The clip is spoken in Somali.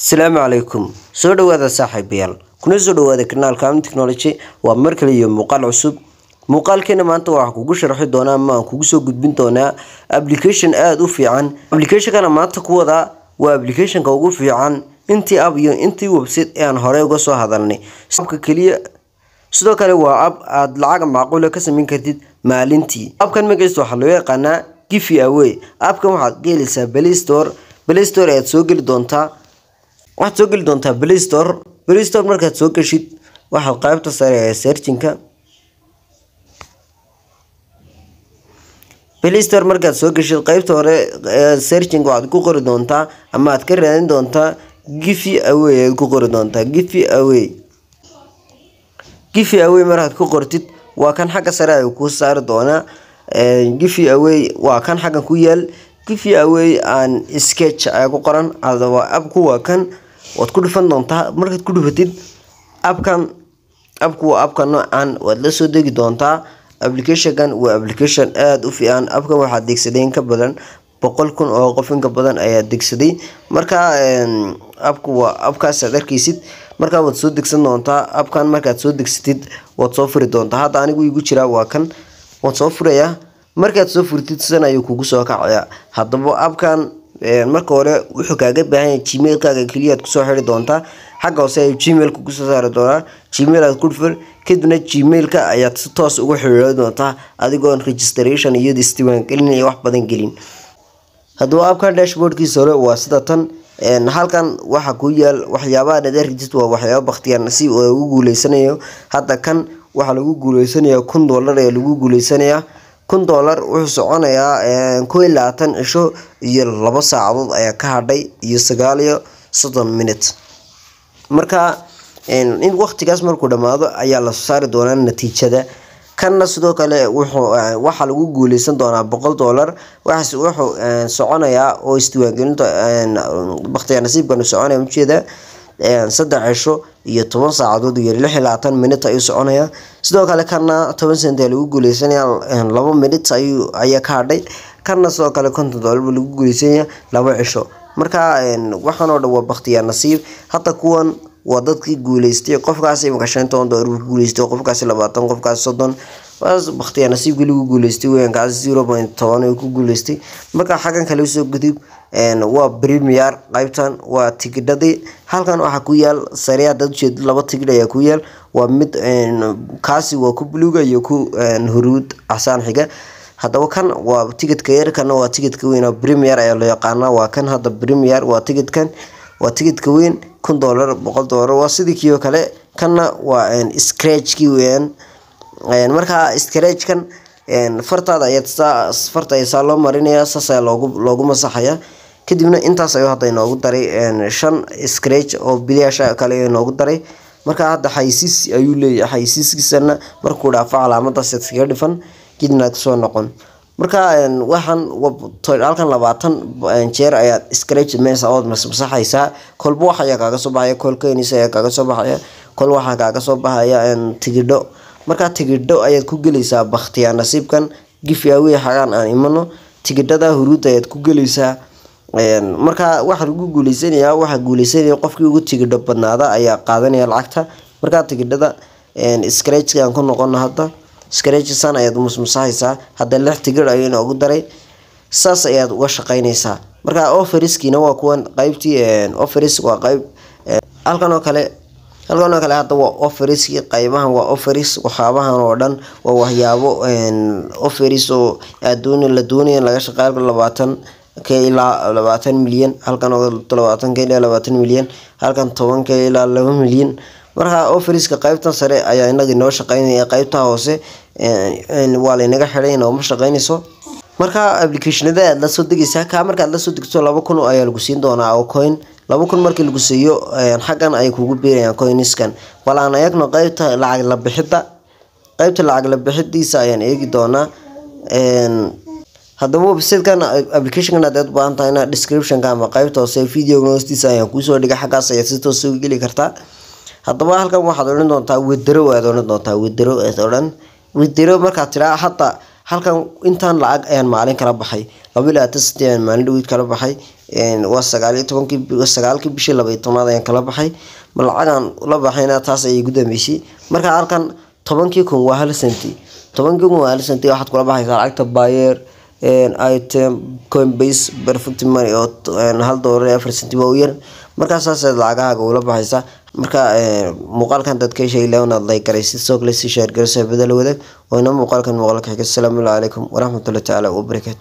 السلام عليكم soo dhawaada saaxiibayaal kuna soo dhawaada kanaalka Am Technology waa markale iyo muuqaal cusub muuqaalkeena maanta waxaan kugu sharxi doonaa ama aan kugu soo gudbin doonaa application aad u fiican application-kana maanta ku wada waa application-ka ugu fiican intii app iyo intii website aan hore uga soo hadalnay sababka kaliya sidoo kale waa app aad lacag macquul ah ka sameyn kartid maalintii app-kan magaciisa waxa loo yaqaanaa Giveaway app-kan waxaad gelinaysaa Play Store aad soo geli doontaa waxaad soo geli doontaa Play Store markaad soo gashid waxaad qaybta sare ee searching-ka Play Store markaad soo gashid qaybta hore ee searching waxaad ku qori doontaa ama aad ka raadin doontaa Giveaway aad ku qori doontaa Giveaway markaad ku qortid waa kan xagga sare ay ku saari doonaa Giveaway waa kan xagga ku yaal Giveaway aan sketch ay ku qoran adaba app-ku waa kan waad ku dhufan doontaa markaad ku dhufatid app-ku noocan waad la soo degi doontaa application-kan waa application aad u fiican app-kan waxa adeegsadeen ka badan 100,000 oo qof in ka badan ayaa adeegsaday marka app-ku waa app-kaas aad arkaysid marka waad soo degsan doontaa app-kan markaad soo degsatid waad soo furi doontaa hadda anigu igu jira waa kan waad soo furayaa markaad soo furtid san ayuu kugu soo kacayaa hadaba app-kan marka hore wuxuu kaaga baahan yahay Gmail-kaaga kaliya aad ku soo xiri doontaa xagga hoose ay Gmail ku soo saari doonaa Gmail aad ku dhufan kadibna Gmail-ka ayaad si toos ugu xiriiri doontaa adigoo registration iyo isdiiwaangelin iyo wax badan gelin hadaba app-kan dashboard-kiisa hore waa sida tan halkan waxa ku yaal waxyaabaha aad arkaysid waa waxyaabo baqtiyaan si uu ugu guuleysanayo hadda kan waxa lagu guuleysanayaa $1 ee lagu guuleysanayaa $1 wuxuu soconayaa 20 cisho iyo 2 saacadood ayaa ka hadhay iyo 30 minutes marka in waqtigaas markuu dhamaado ayaa la saari doonaa natiijada kanna sidoo kale waxa lagu guuleysan doonaa $100 waxa wuxuu soconayaa oo isdiiwaangelinta baqtiga nasiibkan soconaya ujeeda 3 cisho iyo 10 saacadood iyo 26 minutes ayuu soconayaa sidoo kale kana 10 sent lagu guuleysanayaa 2 minutes ayaa ka hadhay kana sidoo kale $50 lagu guuleysanayaa 2 cisho marka waxaan oo dhan waa baqtiga nasiib hadda kuwan waa dadkii guuleystay qofkaas imka $5 guuleystay qofkaas 20 qofkaas 30 waas baqtiga nasiibkii lagu guuleystay weynkaas 0.10 ku guuleystay marka xagan kale soo gudub waa premier qaybtan waa tigidhadii halkan waxa ku yaal sariya dad jeed laba tigidh ayaa ku yaal waa mid kaasi waa ku buluuga iyo ku huruud asaan xiga hadaba kan waa tigidhka yar kana waa tigidhka weyn premier ayaa loo yaqaanaa waa kan hadda premier waa tigidhkan waa tigidhka weyn $100 $100 waa sidii kiyo kale kana waa scratch-kii weyn marka scratch-kan fartaada ayaa loo marinayaa saasa loogu masaxaya kadibna intaas ayuu hadda inoogu daray 5 scratch oo bilaasha kale inoogu daray marka hadda xayisiis ayuu leeyahay xayisiiskiisana markuu dhaafo calaamadaas iskaga dhifan kadibna soo noqon marka waxaan halkan 20 jeer ayaa scratch meesha oo masaxaysa kolba waxa ayaa kaaga soo baxaya kolkeenisa ayaa kaaga soo baxaya kol waxa kaaga soo baxaya tigidho marka tigidho ayaad ku gelaysaa baqtiga nasiibkan Giveaway xagaan aan imano tigidhada huruud ayaad ku gelaysaa marka waxa lagu guuleysanayaa waxa guuleysanaya qofkii ugu tigidho badnaada ayaa qaadanaya lacagta marka tigidhada scratch-ka aan ku noqono hadda scratch-san ayaad masaxaysaa hadda 6 tigidh ayuu ugu daray saas ayaad uga shaqeynaysaa marka offers-kiina waa kuwan qaybtii offers waa qayb halkan oo kale hadda waa offers-kii qaybahan waa offers waxaabahan oo dhan waa waxyaabo offers oo la doonayo laga shaqeeyo 20 ilaa 20 milyan halkan oo 20 ilaa 20 milyan halkan 10 ilaa 2 milyan marka offers-ka qaybtan sare ayaa inaga noo shaqeynaya qaybta hoose waa la inaga xiray inoo ma shaqeynayso marka application-ada aad la soo degaysaa ka marka aad la soo degto 2,000 ayaa lagu siin doonaa oo coin 2,000 markii lagu siiyo xagan ay kugu beerayaan coinskan walaan ayagno qaybta lacag la bixidiisa ayaan eegi doonaa hadaba website-kan application-kan aad u baahan tahay description-ka ama qaybta hoose video-ga hoostiisa ayaan ku soo dhigay xagaas ayaa si toos u geli kartaa hadaba halkan waxaad oran doontaa withdraw marka tiraa hadda halkan intaan lacag ayaan maalin kala baxay 2 maalin dhaweyd kala baxay waa 19 bishii 12 ayaan kala baxay malacadan la baxayna taas ay igu dambeysay marka halkan 10 kun waa hal senti 10 kun waa hal senti waxaad kula baxaysaa lacagta buyer item Coinbase perfect money oo $1.4 waa u yar marka saas lacagaha ula baxaysaa marka muuqaalkan dadka sheegay inaad like garaysid soo kale si share garaysid badal wada oo ina muuqaalkan xiga. Assalaamu calaykum wa rahmatullahi ta'ala wa barakatuh.